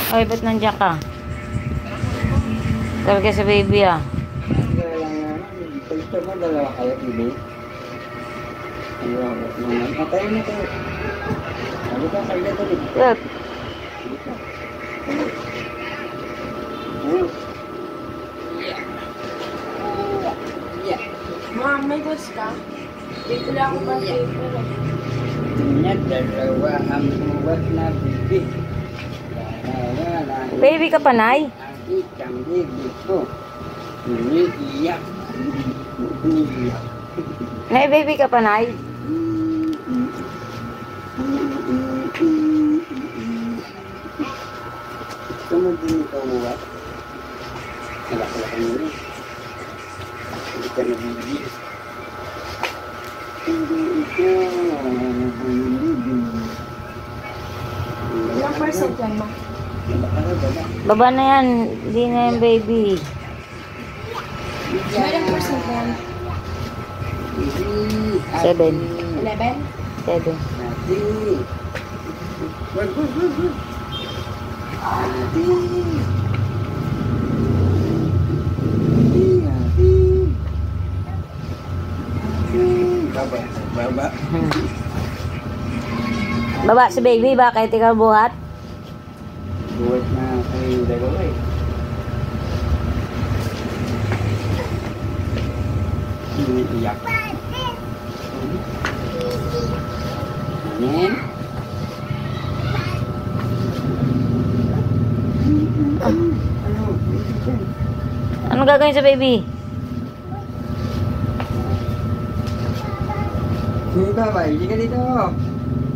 Ay, ba't nandiyan ka? Talaga sa baby ah. Gusto mo dalawa kayo, baby? Ayaw, naman. Tayo na tayo. Sabi ka, saglit ulit. Look. Ma'am, may bus ka? Dito lang ako ba paper? Niya, dalawa ang buwat na baby. Baby ka pa, Nay? Ang ikang baby ko. Umiiyak. Umiiyak. Nay, baby ka pa, Nay? Gusto mo din ikaw buwat? Nalak-lak mo rin. Hindi ka nabibig. Hindi ikaw nabibig. Ilang percent yan, ma? Baba na yan. Hindi na yan, baby. Ilang percent yan? 7. 11? 7. Wag. Baba. Baba si baby. Bakit ikaw buhat? Buhat na kayong dalawa eh. Iyak. Anin? Ano gagawin sa baby? Hindi ka ba? Hindi ka dito.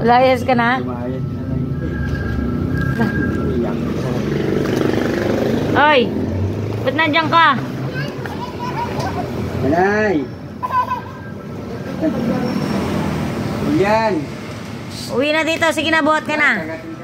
Layas ka na? Lumayas na lang ito eh. Iyak. Oy! Ba't nandiyan ka? Manay! Yan! Uwi na dito. Sige na, buhat ka na. Kagatin ka